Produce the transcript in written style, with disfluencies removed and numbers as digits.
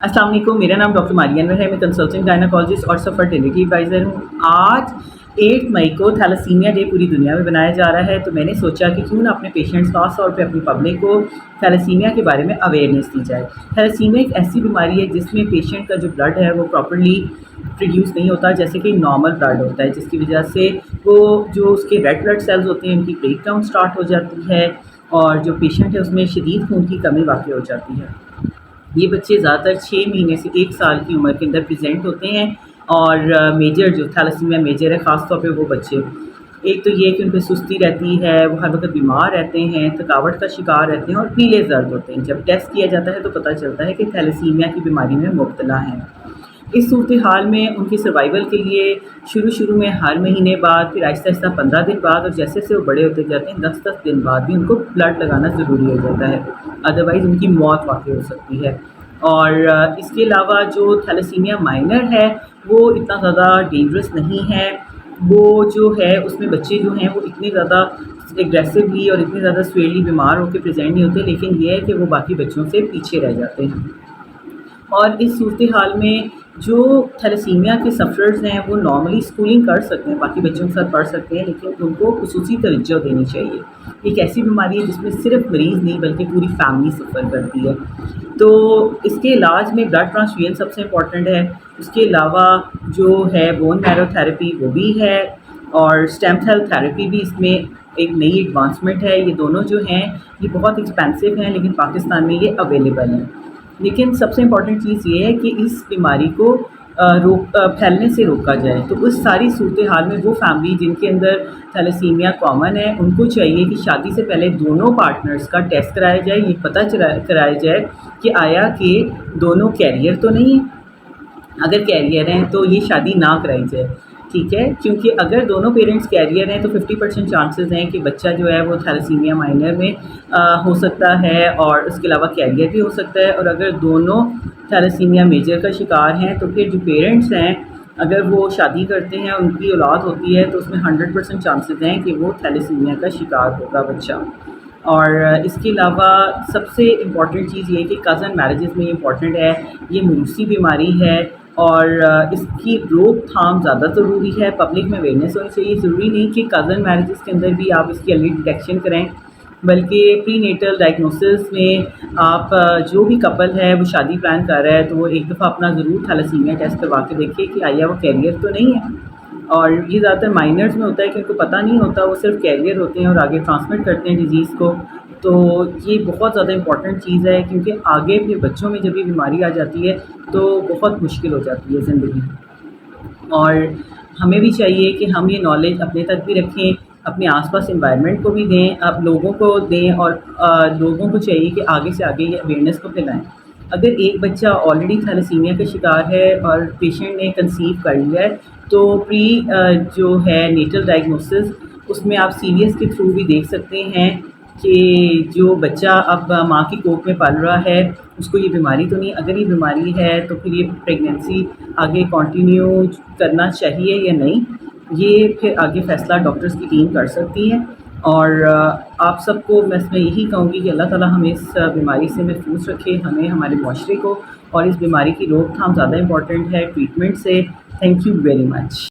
अस्सलाम वालेकुम, मेरा नाम डॉक्टर मारिया अनवर है। मैं कंसल्टेंट गायनाकोलॉजिस्ट और फर्टिलिटी एडवाइज़र हूँ। आज 8 मई को थैलेसीमिया डे पूरी दुनिया में बनाया जा रहा है, तो मैंने सोचा कि क्यों ना अपने पेशेंट्स, खास तौर पे अपनी पब्लिक को थैलेसीमिया के बारे में अवेयरनेस दी जाए। थैलेसीमिया एक ऐसी बीमारी है जिसमें पेशेंट का जो ब्लड है वो प्रॉपर्ली प्रोड्यूस नहीं होता, जैसे कि नॉर्मल ब्लड होता है, जिसकी वजह से वो जो उसके रेड ब्लड सेल्स होते हैं उनकी ब्रेक डाउन स्टार्ट हो जाती है और जो पेशेंट है उसमें शदीद खून की कमी वाक़ई हो जाती है। ये बच्चे ज़्यादातर 6 महीने से 1 साल की उम्र के अंदर प्रेजेंट होते हैं और मेजर जो थैलेसीमिया मेजर है, ख़ास तौर पे वो बच्चे, एक तो ये कि उन पे सुस्ती रहती है, वो हर वक्त बीमार रहते हैं, थकावट का शिकार रहते हैं और पीले दर्द होते हैं। जब टेस्ट किया जाता है तो पता चलता है कि थैलेसीमिया की बीमारी में मुब्तला हैं। इस सूरत हाल में उनकी सर्वाइवल के लिए शुरू में हर महीने बाद, फिर आहिस्ता आहिस्ता 15 दिन बाद और जैसे जैसे वो बड़े होते जाते हैं 10-10 दिन बाद भी उनको ब्लड लगाना ज़रूरी हो जाता है, अदरवाइज़ उनकी मौत वाक़ई हो सकती है। और इसके अलावा जो थैलेसीमिया माइनर है वो इतना ज़्यादा डेंजरस नहीं है। वो जो है उसमें बच्चे जो हैं वो इतने ज़्यादा एग्रेसिवली और इतने ज़्यादा सीवियरली बीमार होकर प्रेजेंट नहीं होते, लेकिन ये है कि वो बाकी बच्चों से पीछे रह जाते हैं। और इस सूरत हाल में जो थैलेसीमिया के सफ़रर्स हैं वो नॉर्मली स्कूलिंग कर सकते हैं, बाकी बच्चों के साथ पढ़ सकते हैं, लेकिन उनको खुसूसी तवज्जो देनी चाहिए। एक ऐसी बीमारी है जिसमें सिर्फ मरीज़ नहीं बल्कि पूरी फैमिली सफ़र करती है। तो इसके इलाज में ब्लड ट्रांसफ्यूजन सबसे इम्पॉर्टेंट है। उसके अलावा जो है बोन मैरो थेरेपी वो भी है और स्टेम सेल थेरेपी भी इसमें एक नई एडवांसमेंट है। ये दोनों जो हैं ये बहुत एक्सपेंसिव हैं, लेकिन पाकिस्तान में ये अवेलेबल हैं। लेकिन सबसे इम्पॉर्टेंट चीज़ ये है कि इस बीमारी को फैलने से रोका जाए। तो उस सारी सूरत हाल में वो फैमिली जिनके अंदर थैलेसीमिया कॉमन है उनको चाहिए कि शादी से पहले दोनों पार्टनर्स का टेस्ट कराया जाए, ये पता कराया जाए कि आया कि दोनों कैरियर तो नहीं है। अगर कैरियर हैं तो ये शादी ना कराई जाए, ठीक है, क्योंकि अगर दोनों पेरेंट्स कैरियर हैं तो 50% चांसेस हैं कि बच्चा जो है वो थैलेसीमिया माइनर में हो सकता है और उसके अलावा कैरियर भी हो सकता है। और अगर दोनों थैलेसीमिया मेजर का शिकार हैं तो फिर जो पेरेंट्स हैं अगर वो शादी करते हैं उनकी औलाद होती है तो उसमें 100% चांसेस हैं कि वो थैलेसीमिया का शिकार होगा बच्चा। और इसके अलावा सबसे इम्पॉर्टेंट चीज़ ये है कि कज़न मैरिजेस में इम्पॉर्टेंट है। ये मौरूसी बीमारी है और इसकी रोकथाम ज़्यादा ज़रूरी है। पब्लिक में अवेयरनेस होनी चाहिए। ज़रूरी नहीं कि कज़न मैरिजेस के अंदर भी आप इसकी अर्ली डिटेक्शन करें, बल्कि प्री नेटल डायग्नोसिस में आप जो भी कपल है वो शादी प्लान कर रहा है तो वो एक दफ़ा अपना ज़रूर थैलेसीमिया टेस्ट करवा के देखिए कि आया वो कैरियर तो नहीं है। और ये ज़्यादातर माइनर्स में होता है कि उनको पता नहीं होता, वो सिर्फ कैरियर होते हैं और आगे ट्रांसमिट करते हैं डिजीज़ को। तो ये बहुत ज़्यादा इम्पॉर्टेंट चीज़ है क्योंकि आगे फिर बच्चों में जब ये बीमारी आ जाती है तो बहुत मुश्किल हो जाती है ज़िंदगी। और हमें भी चाहिए कि हम ये नॉलेज अपने तक भी रखें, अपने आसपास एनवायरनमेंट को भी दें, अब लोगों को दें और लोगों को चाहिए कि आगे से आगे ये अवेयरनेस को फैलाएँ। अगर एक बच्चा ऑलरेडी थैलेसीमिया का शिकार है और पेशेंट ने कंसीव कर लिया है तो प्री जो है नेटल डायग्नोसिस उसमें आप सीवीएस के थ्रू भी देख सकते हैं कि जो बच्चा अब माँ की कोख में पल रहा है उसको ये बीमारी तो नहीं। अगर ये बीमारी है तो फिर ये प्रेगनेंसी आगे कंटिन्यू करना चाहिए या नहीं, ये फिर आगे फ़ैसला डॉक्टर्स की टीम कर सकती है। और आप सबको मैं इसमें यही कहूँगी कि अल्लाह ताला हमें इस बीमारी से महफूज रखे, हमें, हमारे मुआशरे को। और इस बीमारी की रोकथाम ज़्यादा इम्पॉर्टेंट है ट्रीटमेंट से। Thank you very much.